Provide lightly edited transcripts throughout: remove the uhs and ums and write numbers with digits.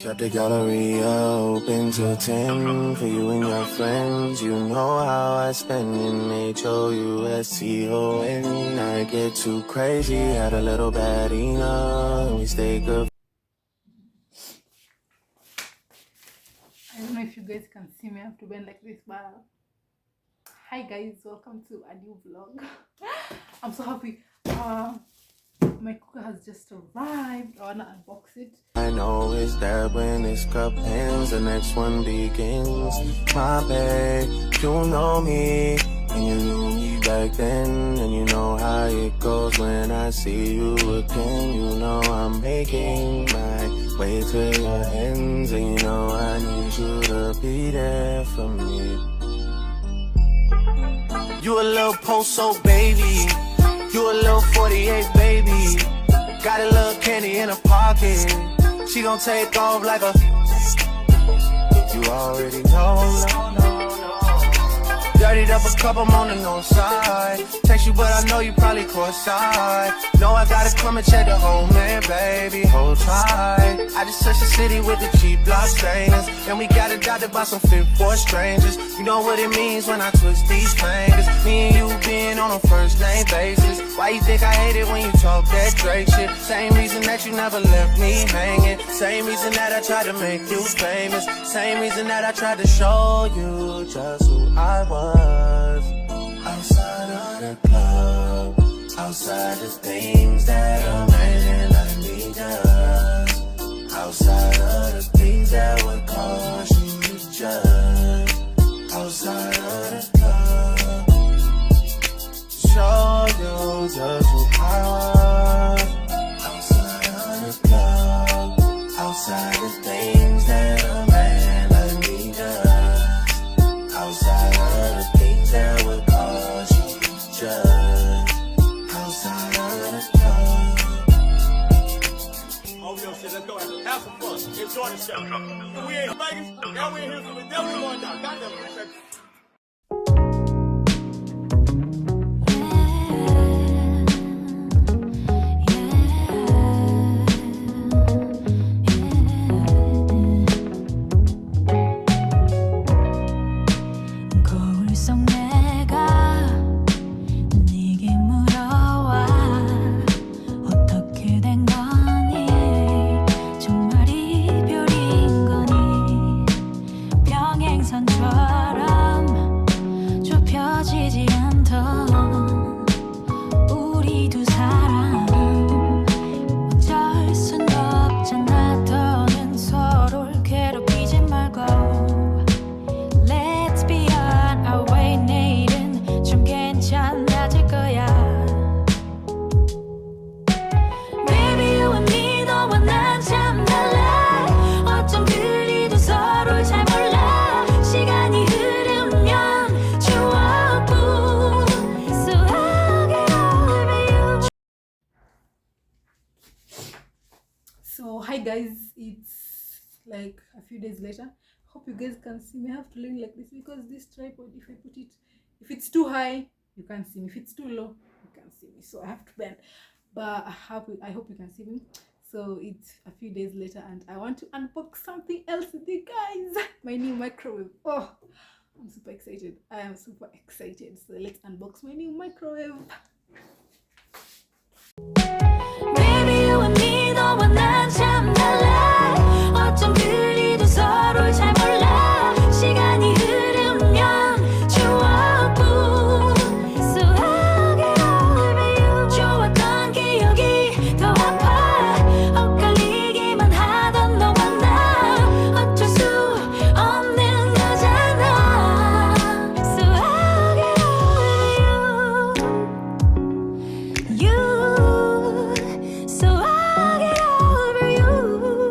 Got the gallery open till 10 for you and your friends. You know how I spend in HOUSTON. I get too crazy, had a little bad enough. We stay good. I don't know if you guys can see me. I have to bend like this, but hi guys, welcome to a new vlog. I'm so happy. My cooker has just arrived. I wanna unbox it. I know it's that when this cup ends, the next one begins. My babe, you know me, and you knew me back then, and you know how it goes when I see you again. You know I'm making my way to your ends, and you know I need you to be there for me. You a little post-so baby, you a little 48 baby. Got a little candy in her pocket, she gon' take off like a. You already know. Dirtied up a cup, I'm on the north side. Text you, but I know you probably cross-eyed. Know I gotta come and check the home, man, baby, hold tight. I just touched the city with the cheap block stainers, and we got adopted by some fit for strangers. You know what it means when I twist these fingers. Me and you being on a first name basis. Why you think I hate it when you talk that Drake shit? Same reason that you never left me hanging. Same reason that I tried to make you famous. Same reason that I tried to show you just who I was. Outside of the club, outside the things that a man like me does. Outside of the things that would cause you to judge. Outside of the club, show you just who I was. Outside of the club, outside the things that a man like me does. Outside of the things that would cause you to judge. Outside of the club. Oh, yo, shit, let's go. Have some fun. Enjoy the show. We ain't Vegas. Now we in here, so we're definitely going down. Goddamn it. So hi guys, it's like a few days later. Hope you guys can see me. I have to lean like this because this tripod, if I put it, if it's too high you can't see me, if it's too low you can't see me, so I have to bend. But I hope you can see me. So it's a few days later and I want to unbox something else with you guys. My new microwave. Oh, I'm super excited. I am super excited. So let's unbox my new microwave. Baby, you and me, 너와 난 참 달라. 어쩜 그리도 서로를 잘 몰라. 시간이 흐르면 추억뿐 수억을 over you. 좋았던 기억이 더 아파. 엇갈리기만 하던 너와 나 어쩔 수 없는 거잖아. 수억을 over you. So I get over you.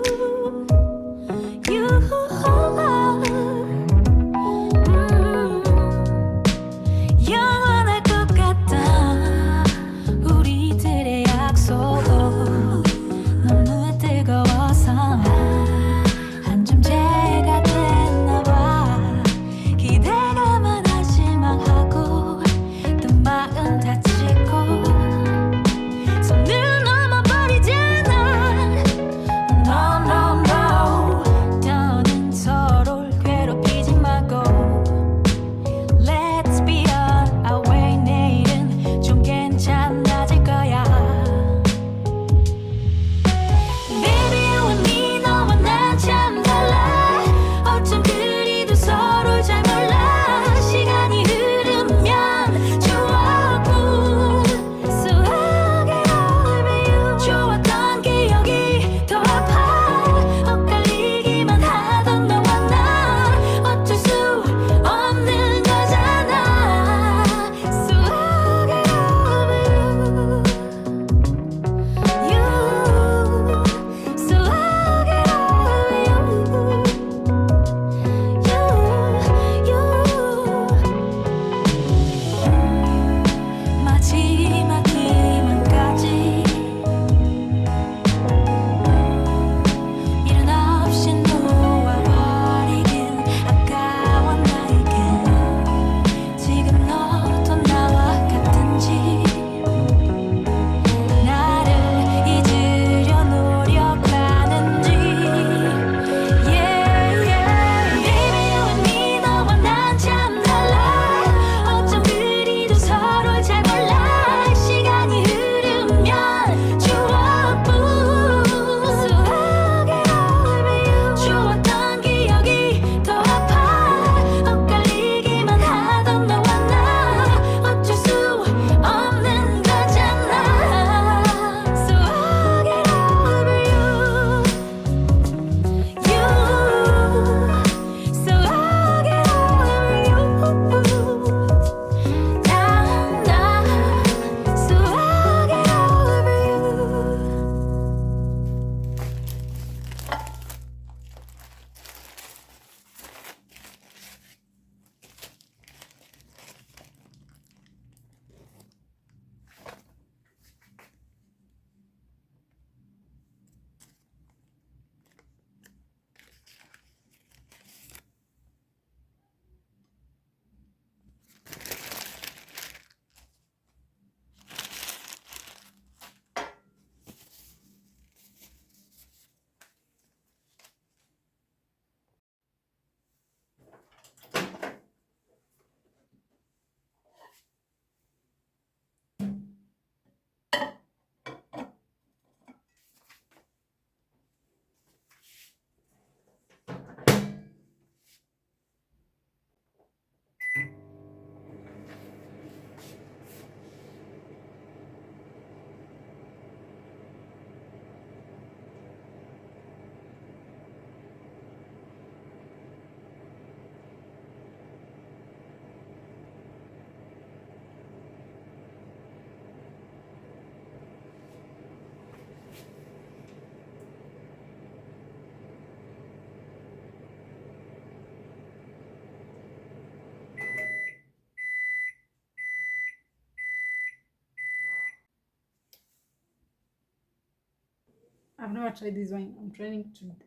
I've never tried this one.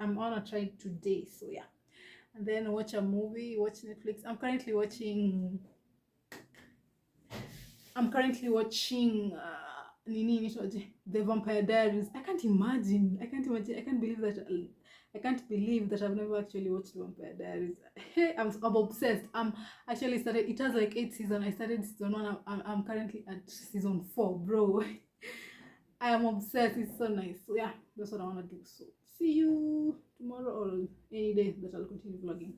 I'm gonna try it today. So yeah. And then watch a movie, watch Netflix. I'm currently watching The Vampire Diaries. I can't believe that I've never actually watched The Vampire Diaries. I'm obsessed. I'm actually started. It has like 8 seasons. I started season 1. I'm currently at season 4, bro. I am obsessed. It's so nice. So yeah, that's what I want to do. So see you tomorrow or any day that I'll continue vlogging.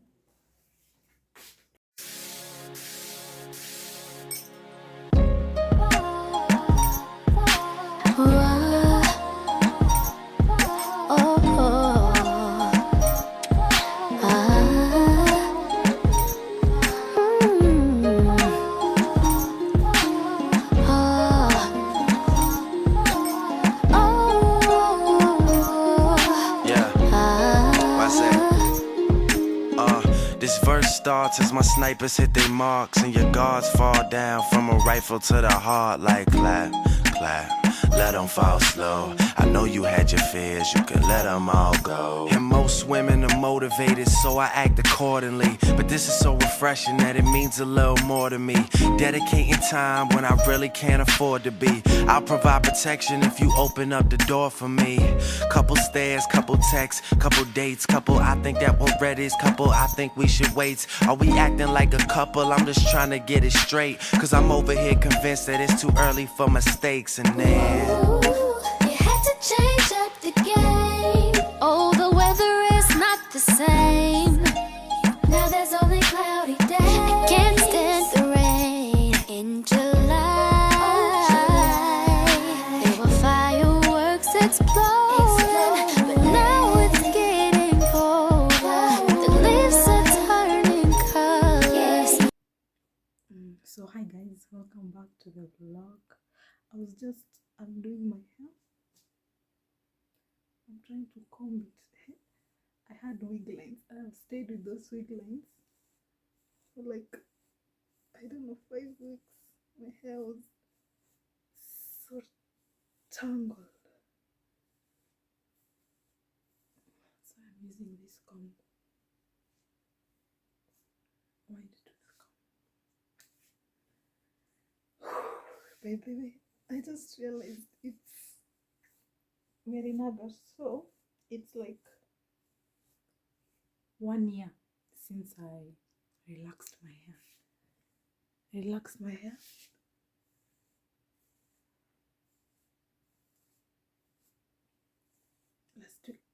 This verse starts as my snipers hit their marks and your guards fall down from a rifle to the heart like clap, clap. Let them fall slow. I know you had your fears, you can let them all go. And most women are motivated, so I act accordingly. But this is so refreshing that it means a little more to me. Dedicating time when I really can't afford to be. I'll provide protection if you open up the door for me. Couple stares, couple texts, couple dates, couple I think that we're ready, couple I think we should wait. Are we acting like a couple? I'm just trying to get it straight. Cause I'm over here convinced that it's too early for mistakes. And then you had to change up the game. Oh, the weather is not the same. Now there's only cloudy days. I can't stand the rain in July. There were fireworks exploding, but now it's getting colder. The leaves are turning colors. So hi guys, welcome back to the vlog. I'm doing my hair. I'm trying to comb it. I had wig lines. I've stayed with those wig lines for like, I don't know, 5 weeks. My hair was so tangled. So I'm using this comb. Wide tooth comb. By the way, I just realized we're in August, so it's like 1 year since I relaxed my hair.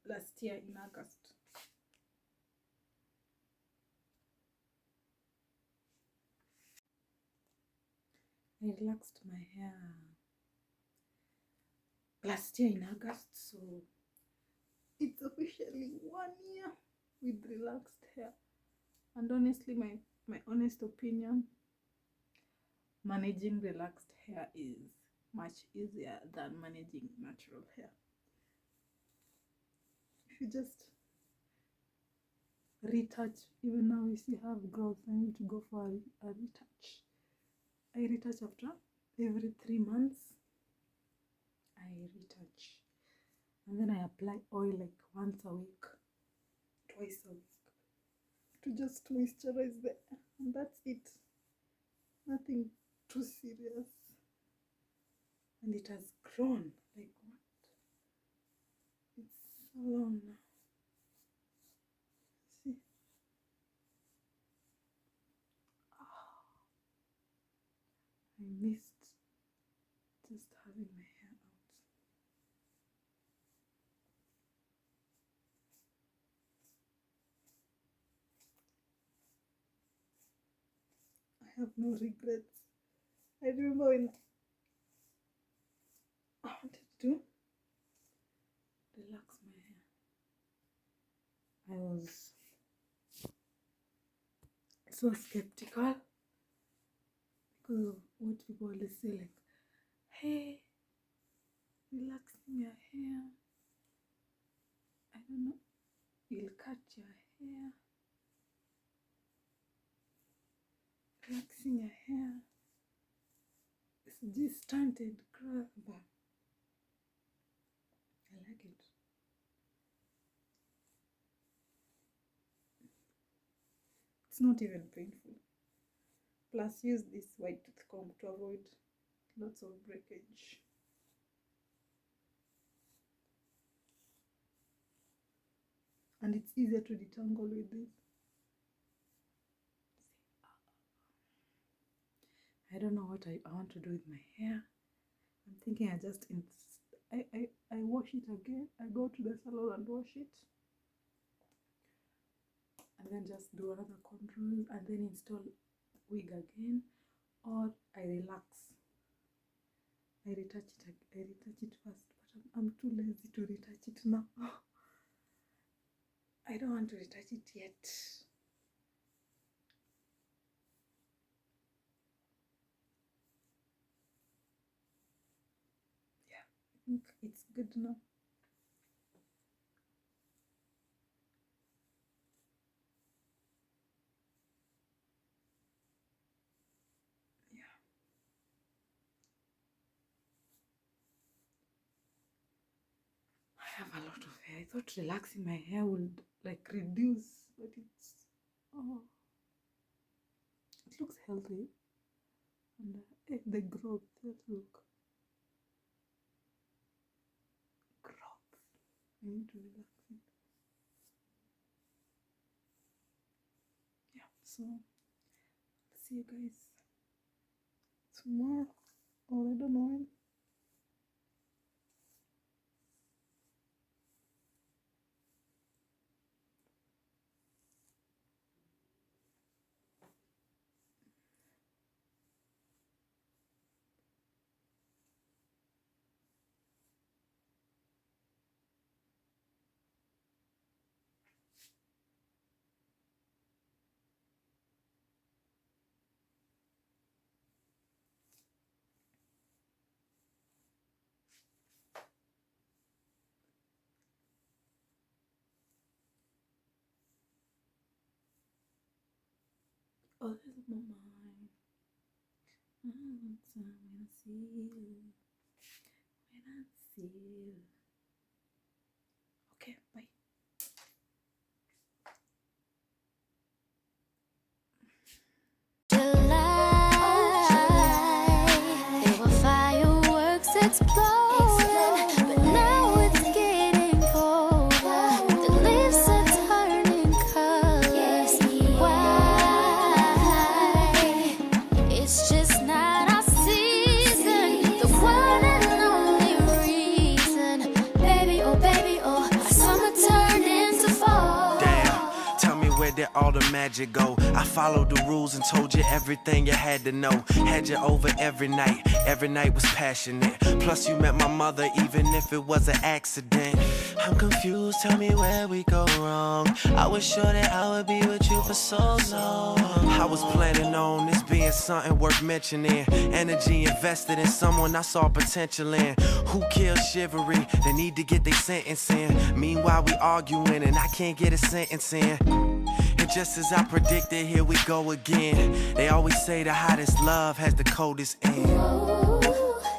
Last year in August. I relaxed my hair last year in August, so it's officially 1 year with relaxed hair. And honestly, my honest opinion, managing relaxed hair is much easier than managing natural hair. If you just retouch, even now you see I have growth, I need to go for a retouch. I retouch after every 3 months. I retouch, and then I apply oil like once a week, twice a week, to just moisturize the hair, and that's it. Nothing too serious. And it has grown like what? It's so long now. See? Oh, I missed just having my hair out. I have no regrets. I remember when I wanted to relax my hair, I was so skeptical because of what people always say, like, hey, relaxing your hair, I don't know, you'll cut your hair. Relaxing your hair, it's just stunted crap, but I like it. It's not even painful. Plus, use this white tooth comb to avoid lots of breakage. And it's easier to detangle with this. I don't know what I want to do with my hair. I'm thinking I just I wash it again. I go to the salon and wash it, and then just do another contour and then install wig again, or I relax. I retouch it first, but I'm too lazy to retouch it now. I don't want to retouch it yet. Yeah, I think it's good now. I have a lot of hair. I thought relaxing my hair would like reduce, but it's it looks healthy, and the growth. Let's look, growth. I need to relax it. Yeah. So see you guys tomorrow, or I don't know when. Oh, there's my mind. I want some when I see you. When I see you. Okay, bye. July, there were fireworks exploding, but now it's getting colder. The leaves are turning colors. Why? It's just not our season. The one and only reason. Baby, oh, our summer turned into fall. Damn, tell me where did all the magic go? I followed the rules and told you everything you had to know. Had you over every night was passionate. Plus you met my mother even if it was an accident. I'm confused, tell me where we go wrong. I was sure that I would be with you for so long. I was planning on this being something worth mentioning. Energy invested in someone I saw potential in. Who killed chivalry? They need to get their sentence in. Meanwhile we arguing and I can't get a sentence in. And just as I predicted, here we go again. They always say the hottest love has the coldest end. Oh,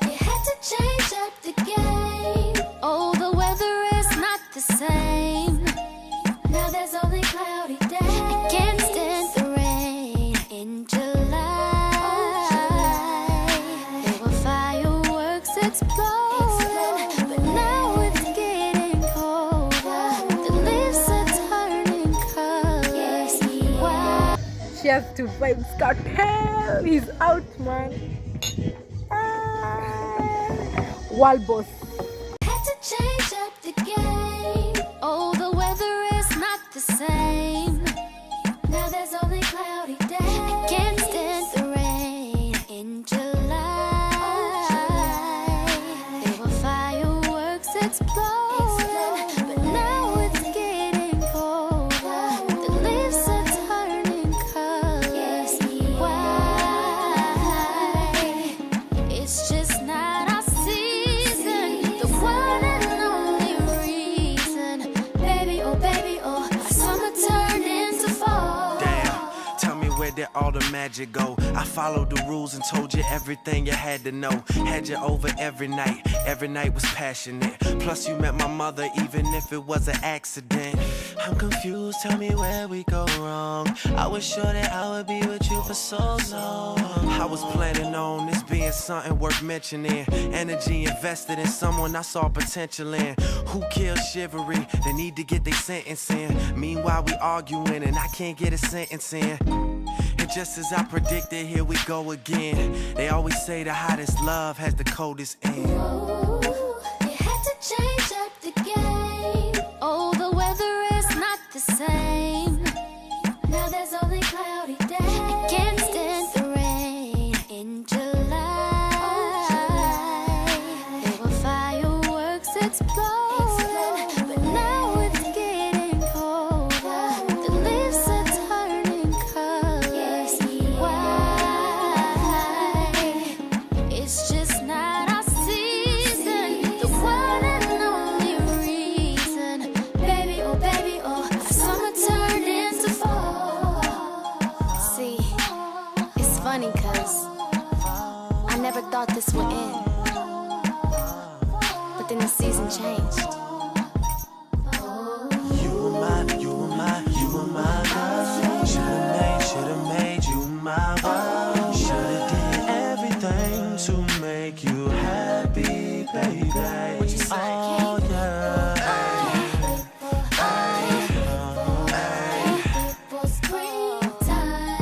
you had to change up the game. Oh, the weather is not the same. Now there's only cloudy days. I can't stand the rain in July. There were fireworks exploding, but now it's getting colder. The leaves are turning colors. Why? Cheers to Vibes Cartel. He's out, man. World boss. Had to change up the game. Oh, the weather is not the same. Now there's only cloudy days. I can't stand the rain in July. There were fireworks exploding, but now it's getting colder. The leaves are turning colors. Why? It's just not our season. The one and only reason. Baby, oh, our summer turned into fall. Damn, tell me where did all the magic go? I followed the rules and told you everything you had to know. Had you over every night was passionate. Plus you met my mother even if it was an accident. I'm confused, tell me where we go wrong. I was sure that I would be with you for so long. I was planning on this being something worth mentioning. Energy invested in someone I saw potential in. Who killed chivalry? They need to get their sentence in. Meanwhile we arguing and I can't get a sentence in. And just as I predicted, here we go again. They always say the hottest love has the coldest end. Ooh, you had to change up the game. Oh, the weather is not the same. Now there's only cloudy days. I can't stand the rain in July. There were fireworks exploding, but now it's getting colder. The leaves are turning colors. Why? It's just not our season. The one and only reason. Baby, oh, our summer turned into fall. See, it's funny cause I never thought this would end. But then the season changed. You were my girl. Should've made you my world. Should've did everything to make you happy, baby. What you say? Oh yeah.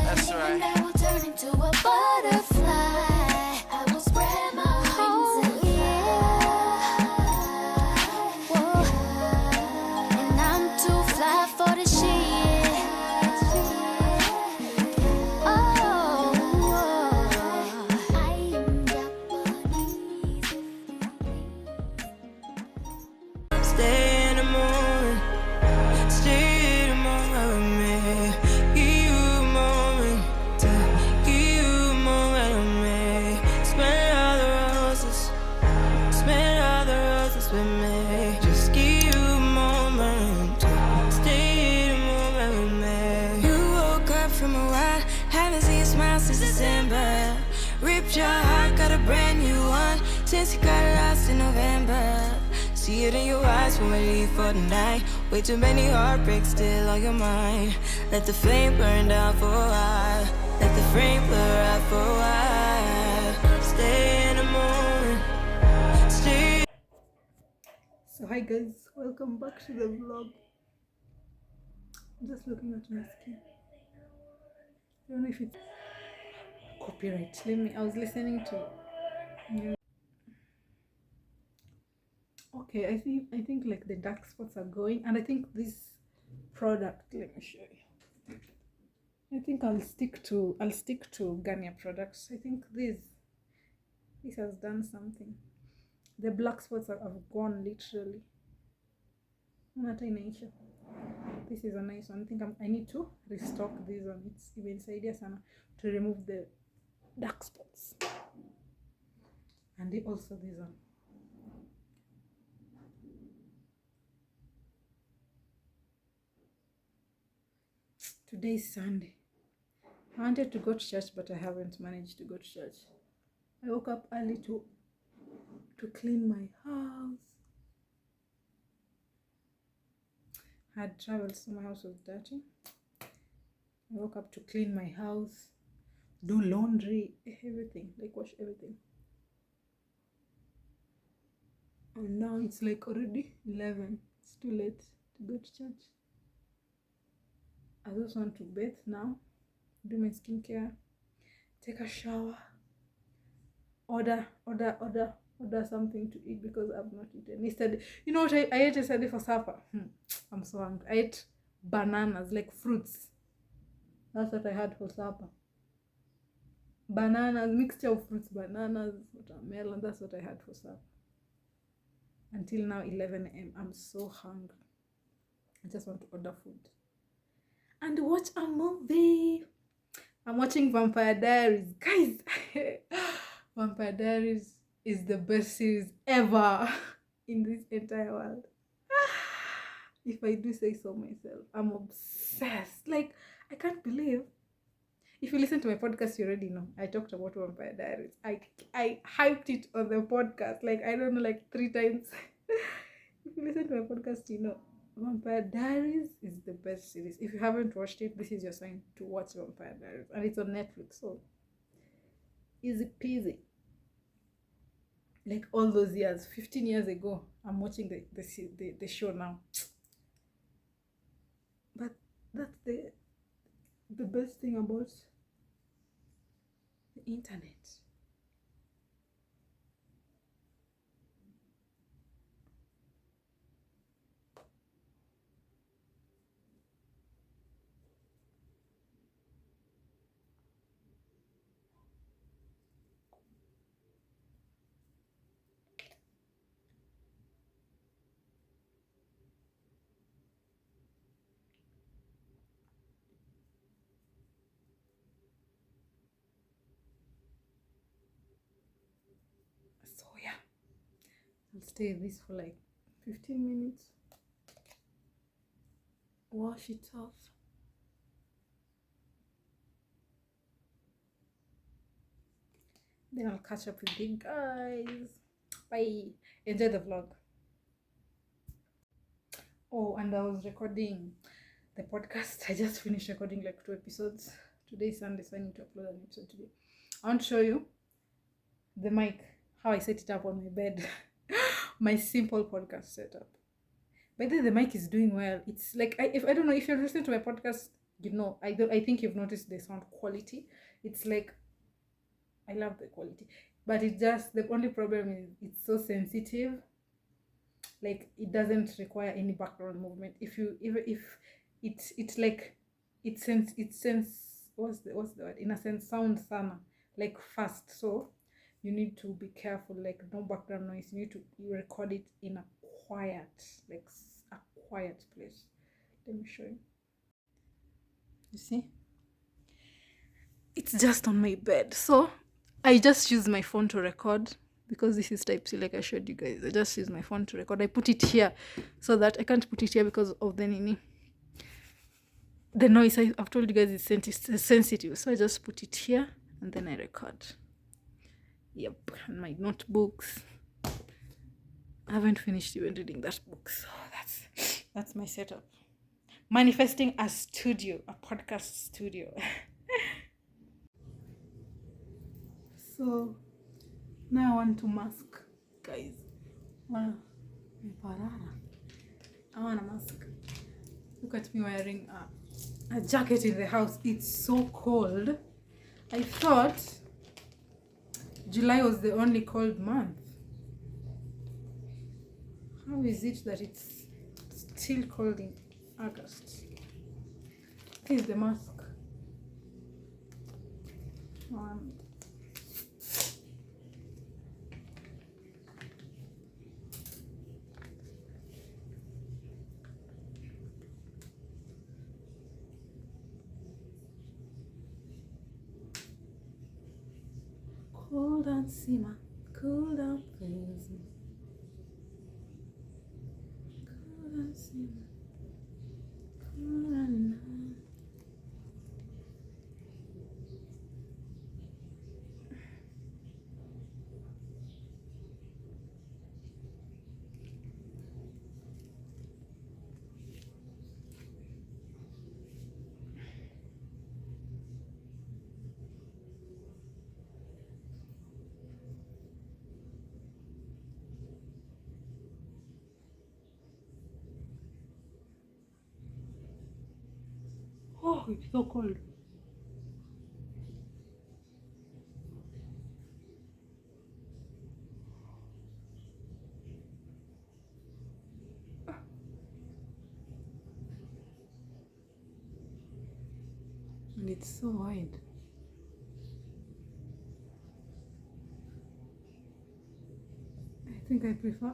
That's right. And I will turn into a butterfly. I will spread my wings and fly. And I'm too fly for the shit. Oh, I am Japanese. Stay in the moment, stay in the moment with me. Give you a moment, give you a moment with me. Smell all the roses, smell all the roses with me. Just give you a moment, stay in the moment with me. You woke up from a while, haven't seen a smile since December. Ripped your heart, got a brand new one since you got lost in November. See it in your eyes when we leave for the night. Way too many heartbreaks still on your mind. Let the flame burn down for a while. Let the flame blur out for a while. Stay in the moment. Stay. So hi guys, welcome back to the vlog. I'm just looking at my skin. I don't know if it's copyright. I was listening to okay, I think like the dark spots are going, and I think this product, let me show you. I think I'll stick to Garnier products. I think this has done something. The black spots have gone literally. Not inaisha. This is a nice one. I think I need to restock this one. It's even idea sana to remove the dark spots. And also this one. Today is Sunday. I wanted to go to church, but I haven't managed to go to church. I woke up early to clean my house. I had traveled, so my house was dirty. I woke up to clean my house, do laundry, everything, like wash everything. And now it's like already 11. It's too late to go to church. I just want to bathe now, do my skincare, take a shower, order something to eat because I've not eaten. Yesterday, you know what I ate yesterday for supper? I'm so hungry. I ate bananas, like fruits. That's what I had for supper. Bananas, mixture of fruits, bananas, watermelon. That's what I had for supper. Until now, 11 a.m. I'm so hungry. I just want to order food and watch a movie. I'm watching Vampire Diaries. Guys, Vampire Diaries is the best series ever in this entire world. If I do say so myself, I'm obsessed. Like, I can't believe. If you listen to my podcast, you already know. I talked about Vampire Diaries. I hyped it on the podcast. Like, I don't know, like 3 times. If you listen to my podcast, you know. Vampire Diaries is the best series. If you haven't watched it, this is your sign to watch Vampire Diaries, and it's on Netflix, so easy peasy. Like all those years, 15 years ago, I'm watching the show now. But that's the best thing about the internet. So yeah, I'll stay this for like 15 minutes. Wash it off. Then I'll catch up with you guys. Bye. Enjoy the vlog. Oh, and I was recording the podcast. I just finished recording like 2 episodes. Today is Sunday, so I need to upload an episode today. I want to show you the mic, how I set it up on my bed. My simple podcast setup. By the way, the mic is doing well. It's like, I don't know if you're listening to my podcast, you know, I think you've noticed the sound quality. It's like, I love the quality, but it just, the only problem is it's so sensitive. Like it doesn't require any background movement. If it's like it sense what's the word, in a sense, sound sana, like fast, so you need to be careful, like no background noise. You need to record it in a quiet, like a quiet place. Let me show you. You see, it's just on my bed, so I just use my phone to record because this is type C, like I showed you guys. I just use my phone to record. I put it here so that I can't put it here because of the noise. I've told you guys it's sensitive, so I just put it here and then I record. Yep, and my notebooks. I haven't finished even reading that book, so that's my setup. Manifesting a studio, a podcast studio. So now I want to mask, guys. I want a mask. Look at me wearing a jacket in the house. It's so cold. I thought July was the only cold month. How is it that it's still cold in August? Here's the mask. Cool down, Sima. Cool down, please. Cool down, Sima. Cool down now. Oh, it's so cold. And it's so wide. I think I prefer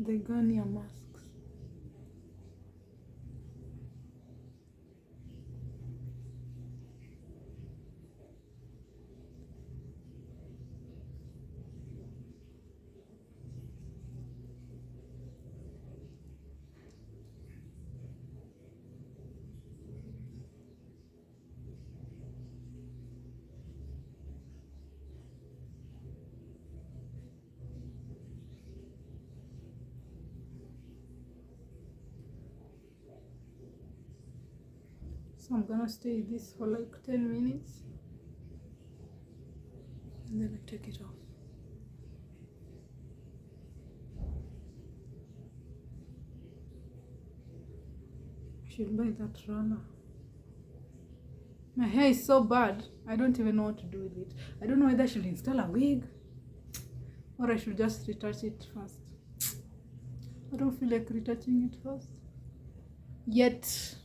the Garnier masks. So I'm gonna stay this for like 10 minutes and then I take it off. I should buy that roller. My hair is so bad, I don't even know what to do with it. I don't know whether I should install a wig or I should just retouch it first. I don't feel like retouching it first yet.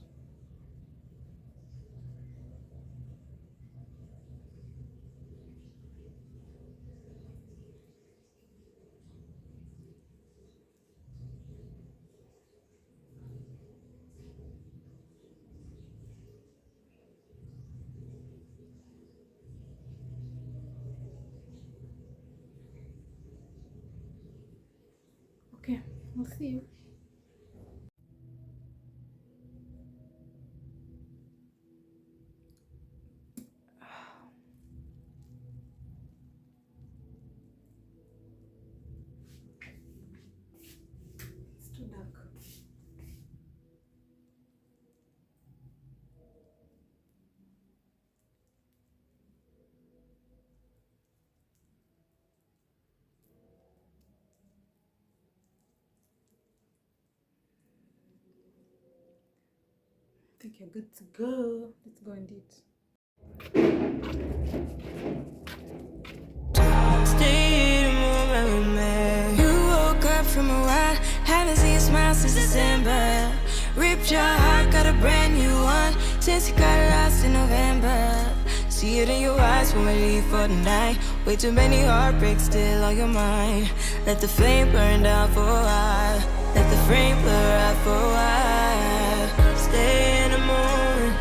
Okay, I'll see you. It's too dark. I think you're good to go. Let's go and eat. Stay the moment we met. You woke up from a while, haven't seen a smile since December. Ripped your heart, got a brand new one since you got lost in November. See it in your eyes when we leave for the night. Way too many heartbreaks still on your mind. Let the flame burn down for a while. Let the frame blur out for a while. Stay in the moment.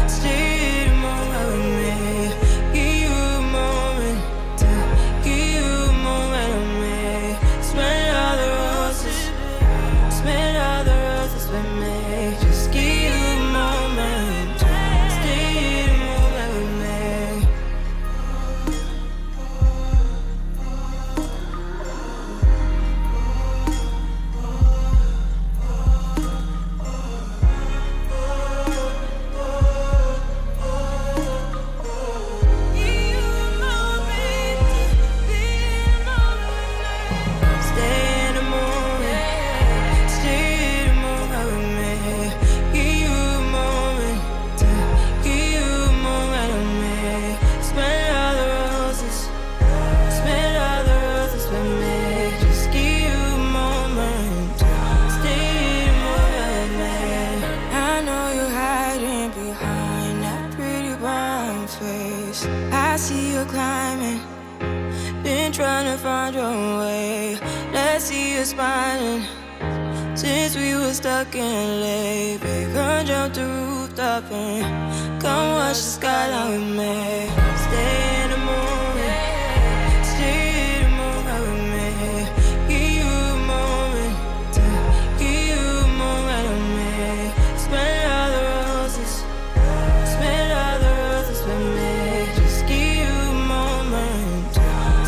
Stay in the moment with me. Give you a moment. Give you a moment with me. Smell all the roses. Smell all the roses with me. Just give you a moment. Stay in the moment with me. I see you climbing, been trying to find your way. Let's see you smiling. Since we were stuck in LA, babe, come jump the rooftop and come watch the skyline with me. Stay in the moment, stay in the moment with me. Give you a moment, give you a moment with me. Smell all the roses, smell all the roses with me. Just give you a moment,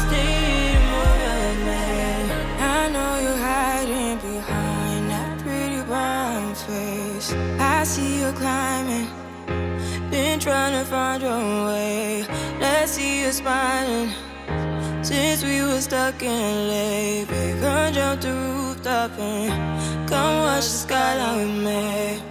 stay in the moment with me. I know you're hiding behind that pretty brown face. I see you climbing, been trying to find your way. Let's see you smiling. Since we were stuck in LA, babe, come jump the rooftop and come watch the skyline with me.